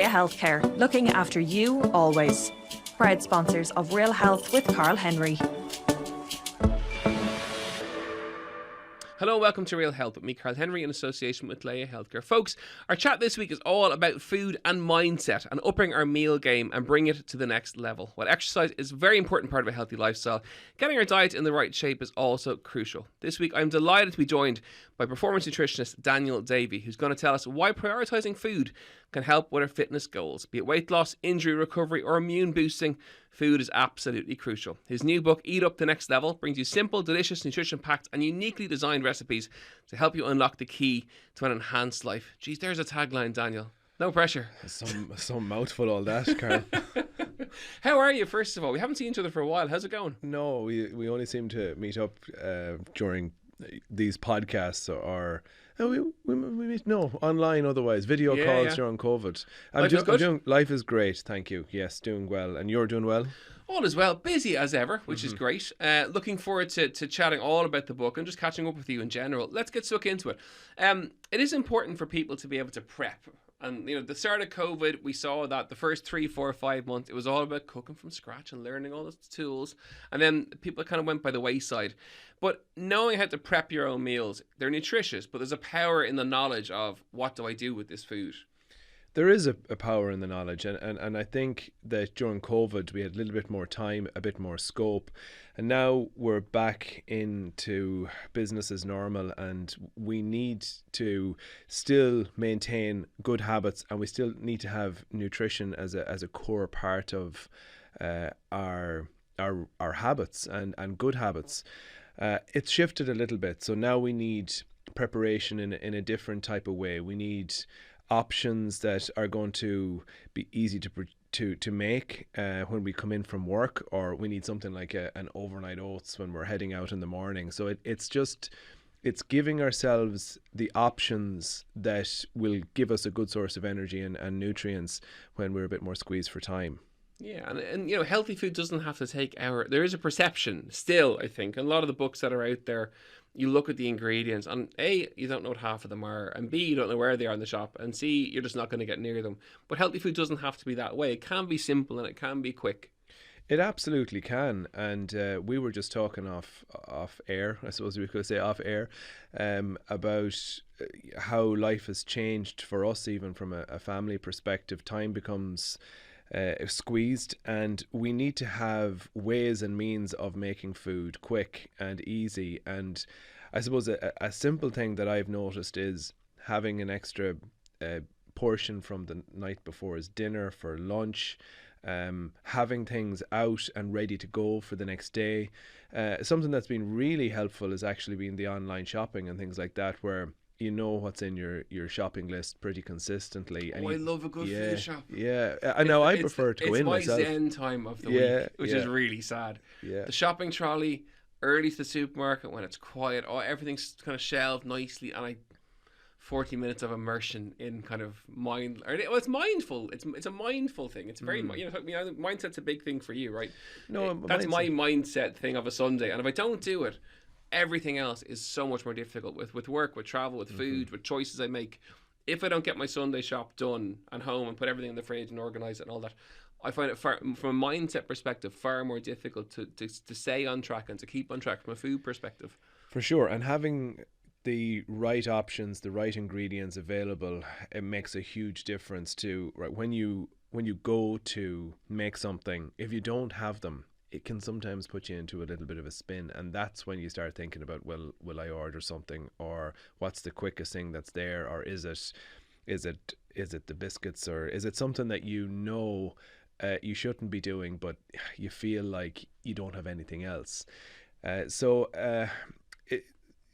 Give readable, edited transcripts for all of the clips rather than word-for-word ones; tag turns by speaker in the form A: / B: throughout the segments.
A: Leia Healthcare, looking after you always. Proud sponsors of Real Health with Karl Henry.
B: Hello, welcome to Real Health with me, Karl Henry, in association with Leia Healthcare. Folks, our chat this week is all about food and mindset and upping our meal game and bring it to the next level. While exercise is a very important part of a healthy lifestyle, getting our diet in the right shape is also crucial. This week, I'm delighted to be joined by performance nutritionist Daniel Davey, who's going to tell us why prioritising food can help with our fitness goals. Be it weight loss, injury recovery, or immune boosting, food is absolutely crucial. His new book, Eat Up the Next Level, brings you simple, delicious, nutrition-packed and uniquely designed recipes to help you unlock the key to an enhanced life. Geez, there's a tagline, Daniel. No pressure.
C: Some mouthful, all that, Karl.
B: How are you, first of all? We haven't seen each other for a while. How's it going?
C: No, we only seem to meet up during these podcasts or we meet online otherwise. Video calls during COVID. Life is great, thank you. Yes, doing well. And you're doing well?
B: All is well. Busy as ever, which is great. Looking forward to chatting all about the book and just catching up with you in general. Let's get stuck into it. It is important for people to be able to prep. And, the start of COVID, we saw that the first 3, 4, 5 months, it was all about cooking from scratch and learning all the tools. And then people kind of went by the wayside. But knowing how to prep your own meals, they're nutritious, but there's a power in the knowledge of what do I do with this food?
C: There is a power in the knowledge, and I think that during COVID we had a little bit more time, a bit more scope, and now we're back into business as normal, and we need to still maintain good habits, and we still need to have nutrition as a core part of our habits and good habits. It's shifted a little bit, so now we need preparation in a different type of way. We need options that are going to be easy to make when we come in from work, or we need something like an overnight oats when we're heading out in the morning. So it's giving ourselves the options that will give us a good source of energy and nutrients when we're a bit more squeezed for time.
B: Yeah, and healthy food doesn't have to take there is a perception still, I think. And a lot of the books that are out there, you look at the ingredients and A, you don't know what half of them are, and B, you don't know where they are in the shop, and C, you're just not going to get near them. But healthy food doesn't have to be that way. It can be simple and it can be quick.
C: It absolutely can, and we were just talking off air, I suppose we could say off air, about how life has changed for us, even from a family perspective. Time becomes squeezed, and we need to have ways and means of making food quick and easy. And I suppose a simple thing that I've noticed is having an extra portion from the night before as dinner for lunch, having things out and ready to go for the next day. Something that's been really helpful has actually been the online shopping and things like that, where you know what's in your shopping list pretty consistently.
B: And I love a good food shop.
C: Yeah, I know. I prefer to go in myself.
B: It's my zen time of the week, which is really sad.
C: Yeah.
B: The shopping trolley, early to the supermarket when it's quiet, everything's kind of shelved nicely, and 40 minutes of immersion in kind of mind. It's mindful. It's a mindful thing. It's very mindset's a big thing for you, right?
C: No,
B: that's my mindset thing of a Sunday, and if I don't do it, everything else is so much more difficult with work, with travel, with food, with choices I make. If I don't get my Sunday shop done and home and put everything in the fridge and organise it and all that, I find it from a mindset perspective far more difficult to stay on track and to keep on track from a food perspective.
C: For sure, and having the right options, the right ingredients available, it makes a huge difference to when you go to make something. If you don't have them, it can sometimes put you into a little bit of a spin, and that's when you start thinking about, well, will I order something, or what's the quickest thing that's there, or is it the biscuits, or is it something that you shouldn't be doing, but you feel like you don't have anything else.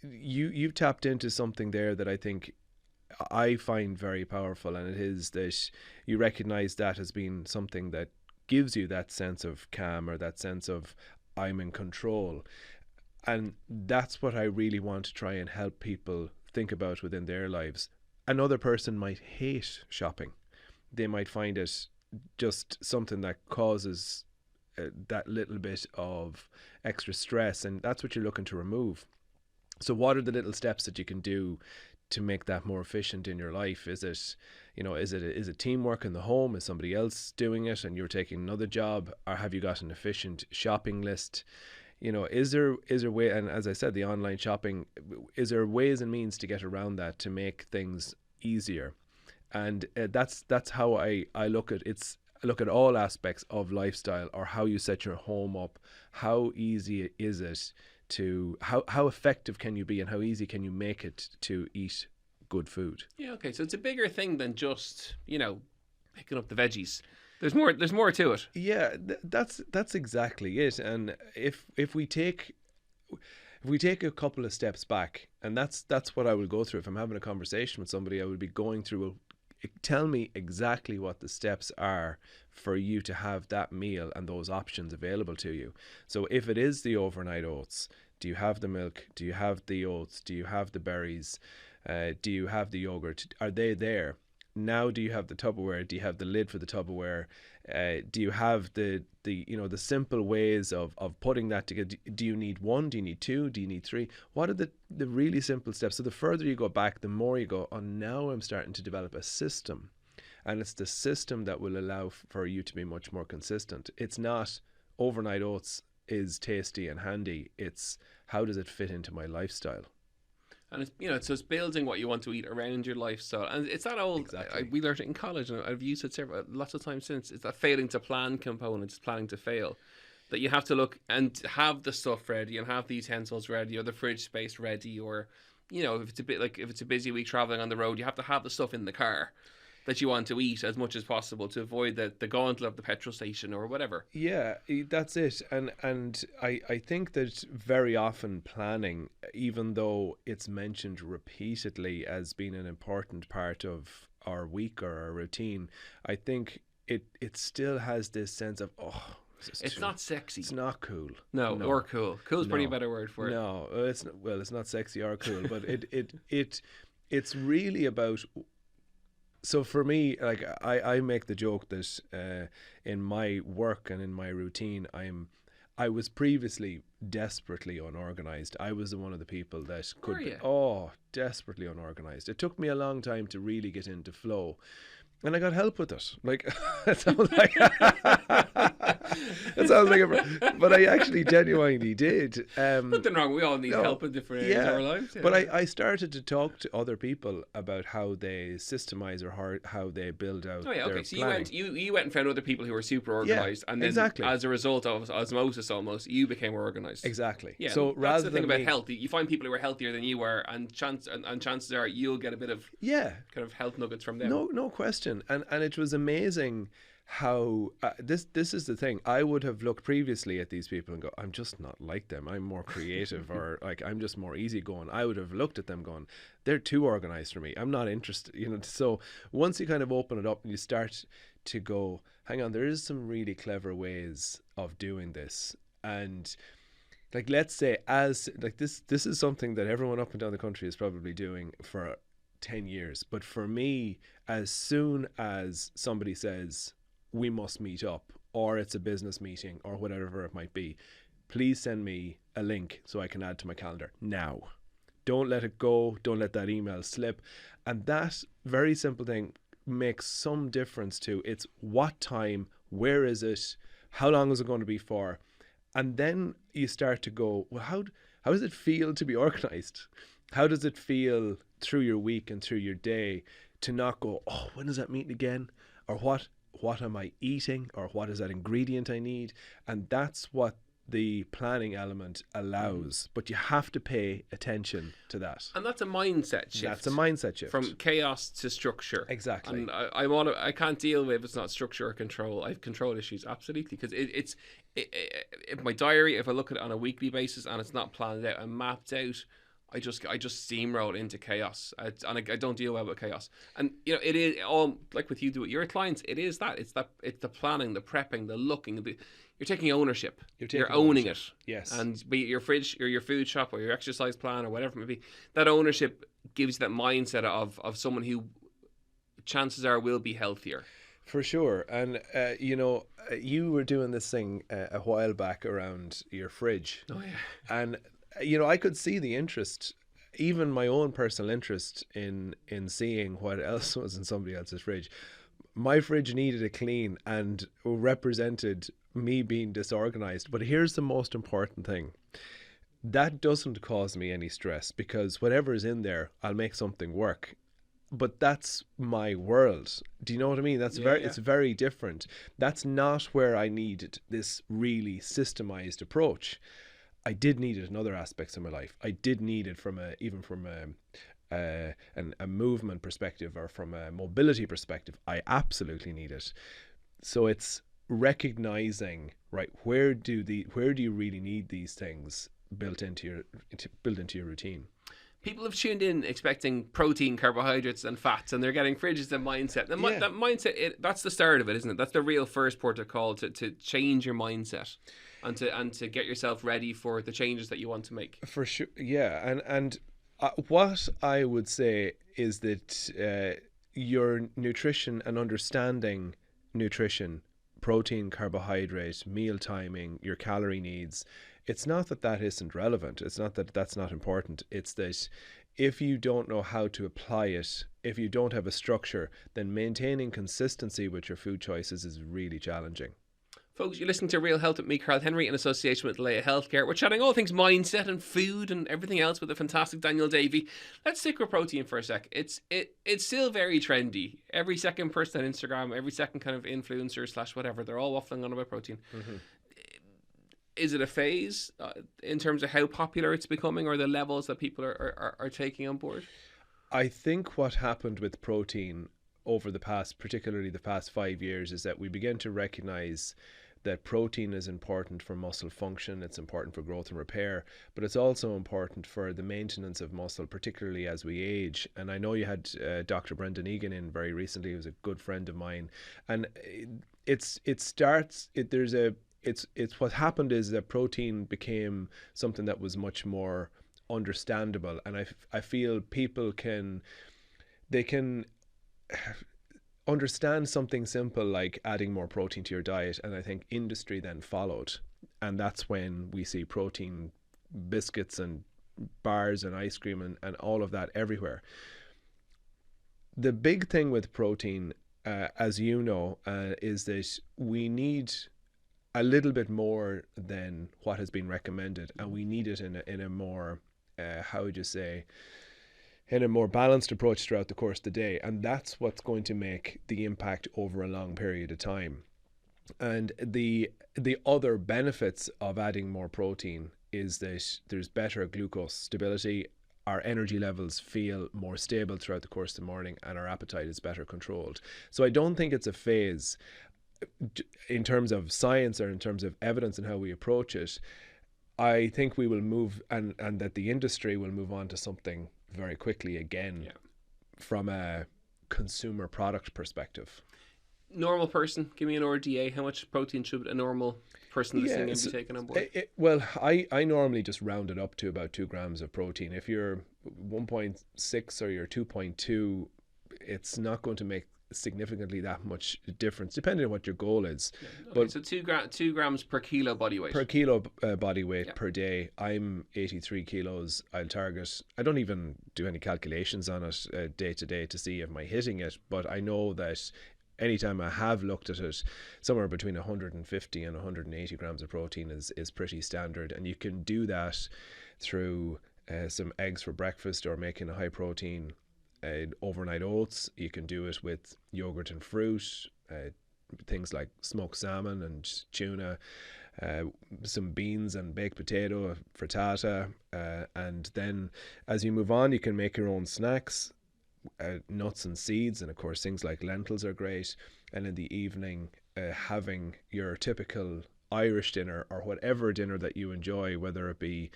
C: You've tapped into something there that I think I find very powerful, and it is that you recognize that as being something that gives you that sense of calm, or that sense of I'm in control. And that's what I really want to try and help people think about within their lives. Another person might hate shopping. They might find it just something that causes that little bit of extra stress, and that's what you're looking to remove. So what are the little steps that you can do to make that more efficient in your life? Is it, is it teamwork in the home? Is somebody else doing it and you're taking another job? Or have you got an efficient shopping list? Is there way, and as I said, the online shopping, is there ways and means to get around that to make things easier? And that's how I look at it. I look at all aspects of lifestyle, or how you set your home up. How easy is it to, how effective can you be, and how easy can you make it to eat good food?
B: Yeah, okay. So it's a bigger thing than just, picking up the veggies. There's more to it.
C: Yeah, that's exactly it. And if we take a couple of steps back, and that's what I will go through if I'm having a conversation with somebody, I would be going through, well, tell me exactly what the steps are for you to have that meal and those options available to you. So if it is the overnight oats, do you have the milk? Do you have the oats? Do you have the berries? Do you have the yogurt? Are they there? Now, do you have the Tupperware? Do you have the lid for the Tupperware? Do you have the simple ways of putting that together? Do you need one? Do you need two? Do you need three? What are the really simple steps? So the further you go back, the more you go, oh, now I'm starting to develop a system. And it's the system that will allow for you to be much more consistent. It's not overnight oats is tasty and handy. It's how does it fit into my lifestyle?
B: And it's building what you want to eat around your lifestyle. And it's that old,
C: Exactly.
B: we learned it in college, and I've used it lots of times since. It's that failing to plan component, it's planning to fail. That you have to look and have the stuff ready and have the utensils ready, or the fridge space ready, or, if it's a busy week traveling on the road, you have to have the stuff in the car that you want to eat as much as possible to avoid the gauntlet of the petrol station or whatever.
C: Yeah, that's it. And I think that very often planning, even though it's mentioned repeatedly as being an important part of our week or our routine, I think it still has this sense of,
B: it's not sexy.
C: It's not cool.
B: No, or cool. Cool's probably a better word for it.
C: No, it's not sexy or cool, but it's really about. So for me, like I make the joke that in my work and in my routine, I was previously desperately unorganized. I was one of the people that could be desperately unorganized. It took me a long time to really get into flow. And I got help with it. Like, it sounds like but I actually genuinely did.
B: Nothing wrong. We all need help in different areas of our lives. Yeah.
C: But I started to talk to other people about how they systemize or how they build out.
B: Oh yeah, okay.
C: Their
B: So
C: planning.
B: you went and found other people who were super organized, and then
C: exactly.
B: as a result of osmosis, almost you became organized.
C: Exactly.
B: Yeah.
C: So
B: that's
C: rather
B: the thing
C: than
B: about health. You find people who are healthier than you are, and chances are you'll get a bit of kind of health nuggets from them.
C: No question. And it was amazing how this is the thing. I would have looked previously at these people and go, I'm just not like them. I'm more creative, or like I'm just more easygoing. I would have looked at them going, they're too organized for me. I'm not interested. So once you kind of open it up and you start to go, hang on, there is some really clever ways of doing this. And like, let's say this is something that everyone up and down the country is probably doing for 10 years. But for me, as soon as somebody says we must meet up, or it's a business meeting or whatever it might be, please send me a link so I can add to my calendar now. Don't let it go. Don't let that email slip. And that very simple thing makes some difference to it's what time, where is it, how long is it going to be for? And then you start to go, well, how does it feel to be organized? How does it feel through your week and through your day to not go, oh, when is that meeting again? Or what am I eating? Or what is that ingredient I need? And that's what the planning element allows. But you have to pay attention to that.
B: And that's a mindset shift.
C: That's a mindset shift.
B: From chaos to structure.
C: Exactly.
B: And I can't deal with if it's not structure or control. I have control issues, absolutely. Because it's my diary, if I look at it on a weekly basis and it's not planned out and mapped out, I just steamroll into chaos, and I don't deal well with chaos. And it is all like with you do it. Your clients, it is that it's the planning, the prepping, the looking. You're taking ownership. You're owning it.
C: Yes. And
B: be it your fridge or your food shop or your exercise plan or whatever it may be, that ownership gives you that mindset of someone who chances are will be healthier.
C: For sure. And you were doing this thing a while back around your fridge.
B: Oh yeah.
C: And I could see the interest even my own personal interest in seeing what else was in somebody else's fridge. My fridge needed a clean and represented me being disorganized. But here's the most important thing. That doesn't cause me any stress, because whatever is in there, I'll make something work. But that's my world. Do you know what I mean? That's it's very different. That's not where I needed this really systemized approach. I did need it in other aspects of my life. I did need it from a movement perspective, or from a mobility perspective. I absolutely need it. So it's recognizing, right, where do you really need these things built into your routine.
B: People have tuned in expecting protein, carbohydrates, and fats, and they're getting fridges and mindset. And that mindset, that's the start of it, isn't it? That's the real first port of call to change your mindset, and to get yourself ready for the changes that you want to make.
C: For sure, yeah. And what I would say is that your nutrition and understanding nutrition, protein, carbohydrate, meal timing, your calorie needs. It's not that isn't relevant. It's not that that's not important. It's that if you don't know how to apply it, if you don't have a structure, then maintaining consistency with your food choices is really challenging.
B: Folks, you're listening to Real Health with me, Karl Henry, in association with Leia Healthcare. We're chatting all things mindset and food and everything else with the fantastic Daniel Davey. Let's stick with protein for a sec. It's still very trendy. Every second person on Instagram, every second kind of influencer / whatever, they're all waffling on about protein. Mm-hmm. Is it a phase in terms of how popular it's becoming, or the levels that people are taking on board?
C: I think what happened with protein over particularly the past 5 years, is that we began to recognize that protein is important for muscle function, it's important for growth and repair, but it's also important for the maintenance of muscle, particularly as we age. And I know you had Dr. Brendan Egan in very recently, he was a good friend of mine. And what happened is that protein became something that was much more understandable, and I feel people can understand something simple like adding more protein to your diet, and I think industry then followed, and that's when we see protein biscuits and bars and ice cream and all of that everywhere. The big thing with protein, as you know, is that we need a little bit more than what has been recommended, and we need it in a more in a more balanced approach throughout the course of the day, and that's what's going to make the impact over a long period of time. And the other benefits of adding more protein is that there's better glucose stability, our energy levels feel more stable throughout the course of the morning, and our appetite is better controlled. So I don't think it's a phase in terms of science or in terms of evidence and how we approach it. I think we will move, and that the industry will move on to something very quickly again, from a consumer product perspective.
B: Normal person, give me an RDA. How much protein should a normal person listening in be taking on board?
C: Well, I normally just round it up to about 2 grams of protein. If you're 1.6 or you're 2.2, it's not going to make significantly that much difference, depending on what your goal is.
B: Okay, but so 2 grams per kilo body weight.
C: Per kilo body weight per day. I'm 83 kilos. I'll target. I don't even do any calculations on it day to day to see if I'm hitting it, but I know that anytime I have looked at it, somewhere between 150 and 180 grams of protein is pretty standard, and you can do that through some eggs for breakfast, or making a high protein overnight oats. You can do it with yogurt and fruit, things like smoked salmon and tuna, some beans and baked potato, frittata, and then as you move on, you can make your own snacks, nuts and seeds, and of course things like lentils are great. And in the evening, having your typical Irish dinner, or whatever dinner that you enjoy, whether it be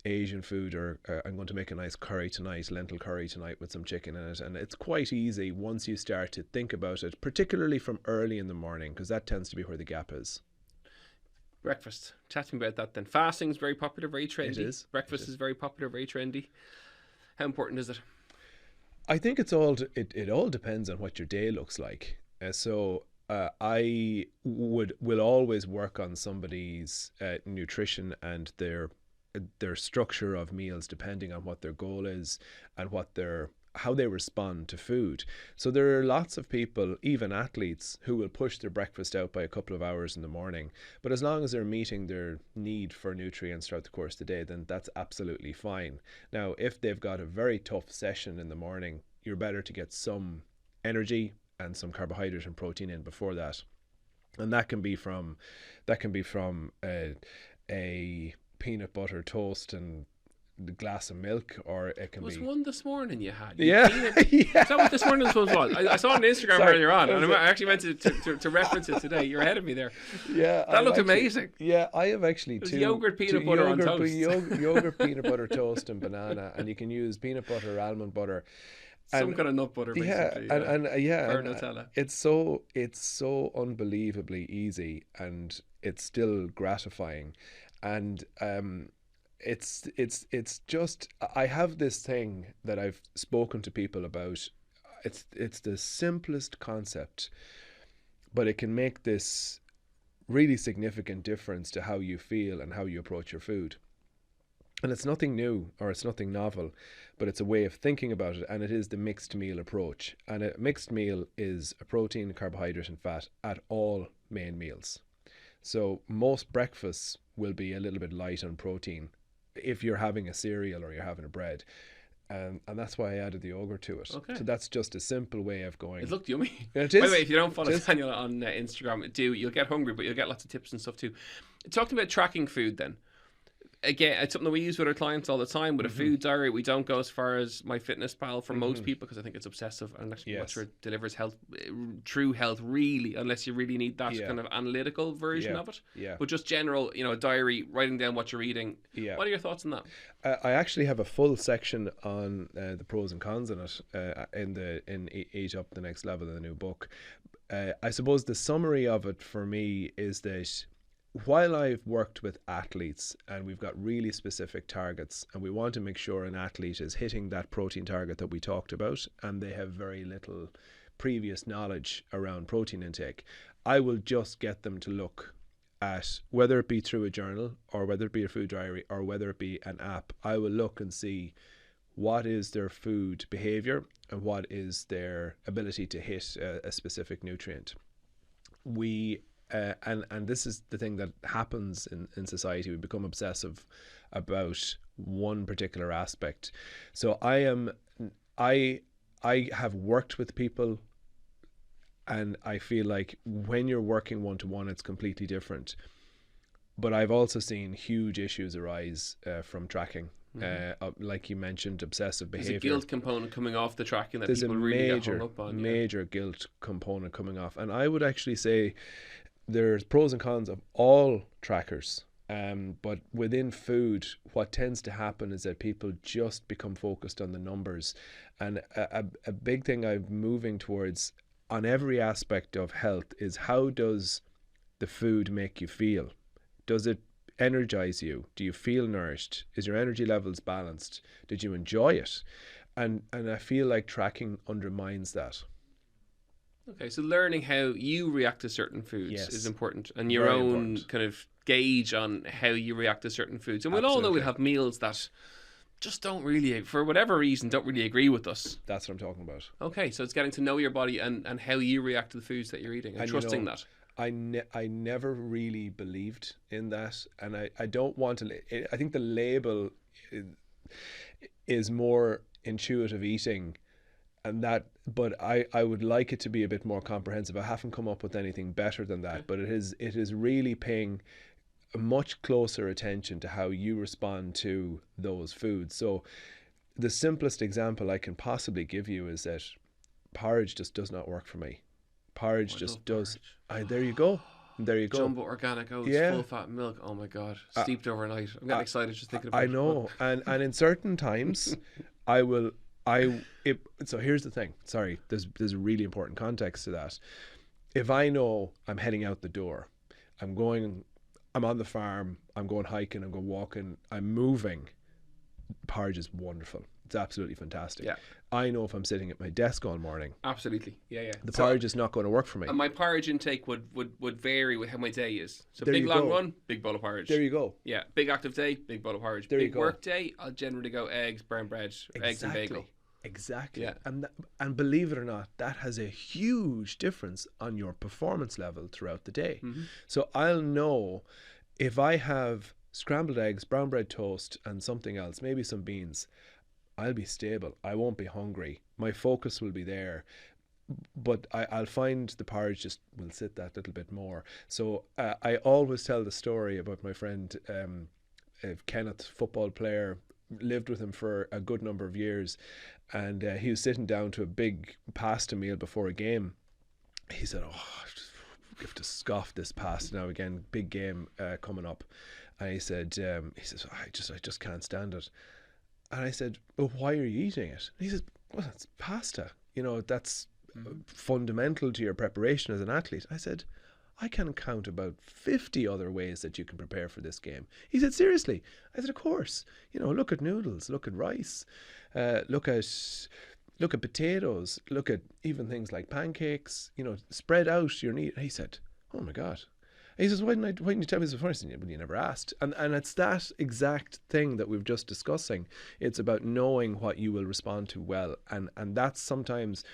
C: Asian food, or I'm going to make a nice curry tonight, lentil curry tonight with some chicken in it. And it's quite easy once you start to think about it, particularly from early in the morning, because that tends to be where the gap is.
B: Breakfast. Chat to me about that then. Fasting is very popular, very trendy.
C: It is.
B: Breakfast is very popular, very trendy. How important is it?
C: I think it all depends on what your day looks like. I will always work on somebody's nutrition and their their structure of meals depending on what their goal is and how they respond to food. So there are lots of people, even athletes, who will push their breakfast out by a couple of hours in the morning. But as long as they're meeting their need for nutrients throughout the course of the day, then that's absolutely fine. Now, if they've got a very tough session in the morning, you're better to get some energy and some carbohydrate and protein in before that. And that can be from a peanut butter toast and the glass of milk, or it can be...
B: There was one this morning you had.
C: Yeah. Yeah.
B: Is that what this morning's one was? I saw it on Instagram earlier on, and I actually meant to reference it today. You're ahead of me there.
C: Yeah.
B: That looked amazing.
C: Yeah, I have actually
B: two... yogurt peanut butter on toast.
C: Yogurt peanut butter toast and banana, and you can use peanut butter or almond butter.
B: Some kind of nut butter, basically.
C: And
B: Nutella.
C: It's so unbelievably easy, and it's still gratifying, and it's just, I have this thing that I've spoken to people about. It's the simplest concept, but it can make this really significant difference to how you feel and how you approach your food. And it's nothing new or it's nothing novel, but it's a way of thinking about it, and it is the mixed meal approach. And a mixed meal is a protein, carbohydrate and fat at all main meals. So most breakfasts will be a little bit light on protein if you're having a cereal or you're having a bread. And that's why I added the yogurt to it. Okay. So that's just a simple way of going.
B: It looked yummy.
C: It is.
B: By the way, if you don't follow Daniel on Instagram, you'll get hungry, but you'll get lots of tips and stuff too. Talking about tracking food then. Again, it's something that we use with our clients all the time. With a food diary, we don't go as far as MyFitnessPal for most people, because I think it's obsessive and actually not sure it delivers true health really, unless you really need that kind of analytical version of it. Yeah. But just general, a diary, writing down what you're eating. Yeah. What are your thoughts on that?
C: I actually have a full section on the pros and cons in it in Eat Up the Next Level, in the new book. I suppose the summary of it for me is that while I've worked with athletes and we've got really specific targets, and we want to make sure an athlete is hitting that protein target that we talked about, and they have very little previous knowledge around protein intake, I will just get them to look at, whether it be through a journal or whether it be a food diary or whether it be an app, I will look and see what is their food behavior and what is their ability to hit a specific nutrient. And this is the thing that happens in society. We become obsessive about one particular aspect. So I have worked with people, and I feel like when you're working one-to-one, it's completely different. But I've also seen huge issues arise from tracking. Like you mentioned, obsessive behavior.
B: There's a guilt component coming off the tracking that people really get hung up on.
C: Major guilt component coming off. And I would actually say there's pros and cons of all trackers, but within food, what tends to happen is that people just become focused on the numbers. And a big thing I'm moving towards on every aspect of health is, how does the food make you feel? Does it energize you? Do you feel nourished? Is your energy levels balanced? Did you enjoy it? And I feel like tracking undermines that.
B: Okay, so learning how you react to certain foods is important, and your own kind of gauge on how you react to certain foods. And we'll all know we'll have meals that just don't really, for whatever reason, don't really agree with us.
C: That's what I'm talking about.
B: Okay, so it's getting to know your body and how you react to the foods that you're eating, and trusting that.
C: I never really believed in that, and I don't want to. I think the label is more intuitive eating, and that. But I would like it to be a bit more comprehensive. I haven't come up with anything better than that. Okay. But it is really paying a much closer attention to how you respond to those foods. So the simplest example I can possibly give you is that porridge just does not work for me. Porridge just does. There you go. There you go.
B: Jumbo organic oats, full fat milk. Oh my God, steeped overnight. I'm getting excited just thinking about it.
C: I know, and in certain times, I will. So here's the thing. Sorry, there's a really important context to that. If I know I'm heading out the door, I'm on the farm, I'm going hiking, I'm going walking, I'm moving, porridge is wonderful. It's absolutely fantastic. Yeah. I know if I'm sitting at my desk all morning,
B: Absolutely. Yeah.
C: the porridge is not going to work for me.
B: And my porridge intake would vary with how my day is. So
C: There
B: big
C: you
B: long
C: go.
B: run, big bowl of porridge.
C: There you go.
B: Yeah, big active day, big bowl of porridge.
C: There you
B: Big
C: go.
B: work day, I'll generally go eggs, brown bread, eggs and bagel.
C: Exactly.
B: Yeah.
C: And believe it or not, that has a huge difference on your performance level throughout the day. So I'll know if I have scrambled eggs, brown bread toast, and something else, maybe some beans, I'll be stable. I won't be hungry. My focus will be there. But I'll find the porridge just will sit that little bit more. So I always tell the story about my friend Kenneth, football player, lived with him for a good number of years, and he was sitting down to a big pasta meal before a game. He said, "Oh, I have to scoff this pasta now again. Big game coming up." And he says, "I just can't stand it." And I said, "Well, why are you eating it?" And he says, "Well, it's pasta. You know, that's fundamental to your preparation as an athlete." I said, "I can count about 50 other ways that you can prepare for this game." He said, "Seriously?" I said, "Of course. You know, look at noodles, look at rice, look at potatoes, look at even things like pancakes. You know, spread out your need." He said, "Oh my God." He says, why didn't you tell me this before?" I said, "Well, you never asked." And it's that exact thing that we've just discussing. It's about knowing what you will respond to well. And that's sometimes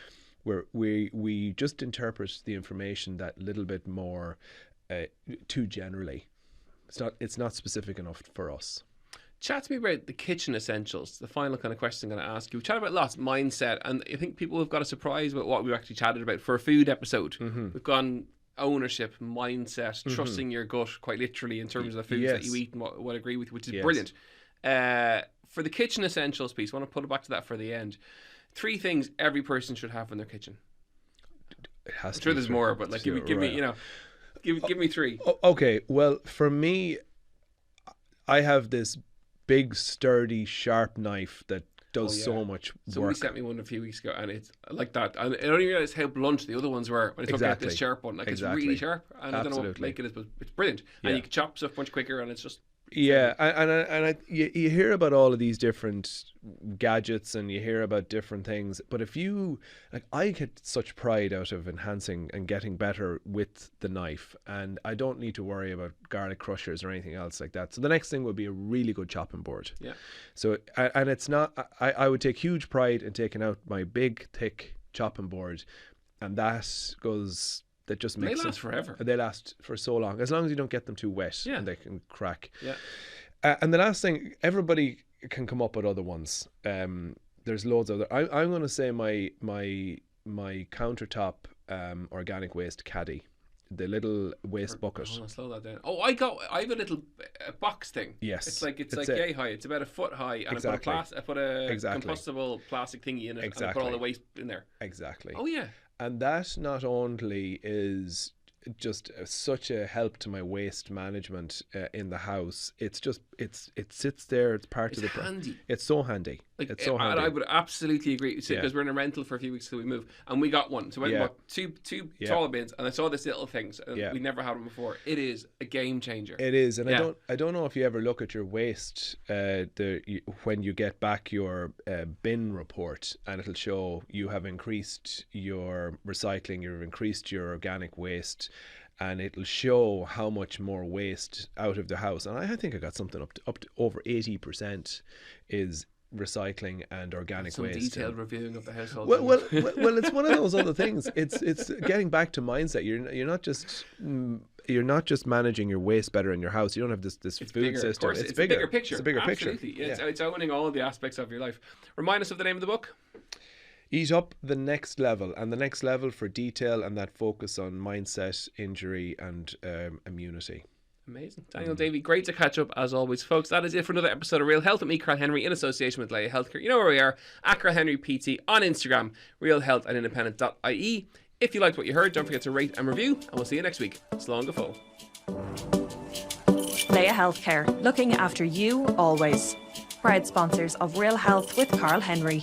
C: where we just interpret the information that little bit more too generally. It's not specific enough for us.
B: Chat to me about the kitchen essentials, the final kind of question I'm going to ask you. We chatted about lots, mindset, and I think people have got a surprise about what we've actually chatted about for a food episode. We've gone ownership, mindset, trusting your gut, quite literally, in terms of the foods that you eat and what I agree with, which is brilliant. For the kitchen essentials piece, I want to put it back to that for the end. 3 things every person should have in their kitchen.
C: It has
B: I'm
C: to
B: sure
C: be
B: there's
C: three.
B: more, but like give me, you know, give me 3.
C: Okay, well, for me, I have this big, sturdy, sharp knife that does so much
B: Somebody
C: work.
B: sent me one a few weeks ago, and it's like that. And I don't even realize how blunt the other ones were when I took out this sharp one. Like it's really sharp, and I don't know what to make it is, but it's brilliant. And you can chop stuff much quicker, and it's just
C: you hear about all of these different gadgets and you hear about different things, but if you I get such pride out of enhancing and getting better with the knife, and I don't need to worry about garlic crushers or anything else like that. So the next thing would be a really good chopping board. So and it's not I would take huge pride in taking out my big thick chopping board, and that just makes
B: they last forever.
C: They last for so long, as long as you don't get them too wet and they can crack. And the last thing, everybody can come up with other ones. There's loads of them. I'm going to say my countertop organic waste caddy, the little waste bucket.
B: Hold on, slow that down. I have a little box thing.
C: Yes,
B: it's like yay high. It's about a foot high, and I put a compostable plastic thingy in it, and I put all the waste in there.
C: Exactly.
B: Oh yeah.
C: And that not only is just such a help to my waste management in the house. It sits there. It's part of the
B: handy.
C: It's so handy. It's so handy.
B: And I would absolutely agree because we're in a rental for a few weeks till we move, and we got one. So we went two tall bins, and I saw this little things. We never had them before. It is a game changer.
C: It is, and I don't know if you ever look at your waste when you get back your bin report, and it'll show you have increased your recycling, you've increased your organic waste. And it'll show how much more waste out of the house. And I think I got something up to over 80% is recycling and organic waste.
B: Some detailed reviewing of the household.
C: Well, it's one of those other things. It's getting back to mindset. You're not just managing your waste better in your house. You don't have this food
B: bigger,
C: system.
B: It's a bigger picture.
C: It's a bigger
B: Absolutely.
C: picture.
B: It's owning all of the aspects of your life. Remind us of the name of the book.
C: Eat Up the Next Level, and the next level for detail and that focus on mindset, injury and immunity.
B: Amazing. Daniel Davey, great to catch up as always, folks. That is it for another episode of Real Health with me, Karl Henry, in association with Leia Healthcare. You know where we are, at Karl Henry PT on Instagram, realhealthandindependent.ie. If you liked what you heard, don't forget to rate and review, and we'll see you next week. Slán go fóill.
A: Leia Healthcare, looking after you always. Proud sponsors of Real Health with Karl Henry.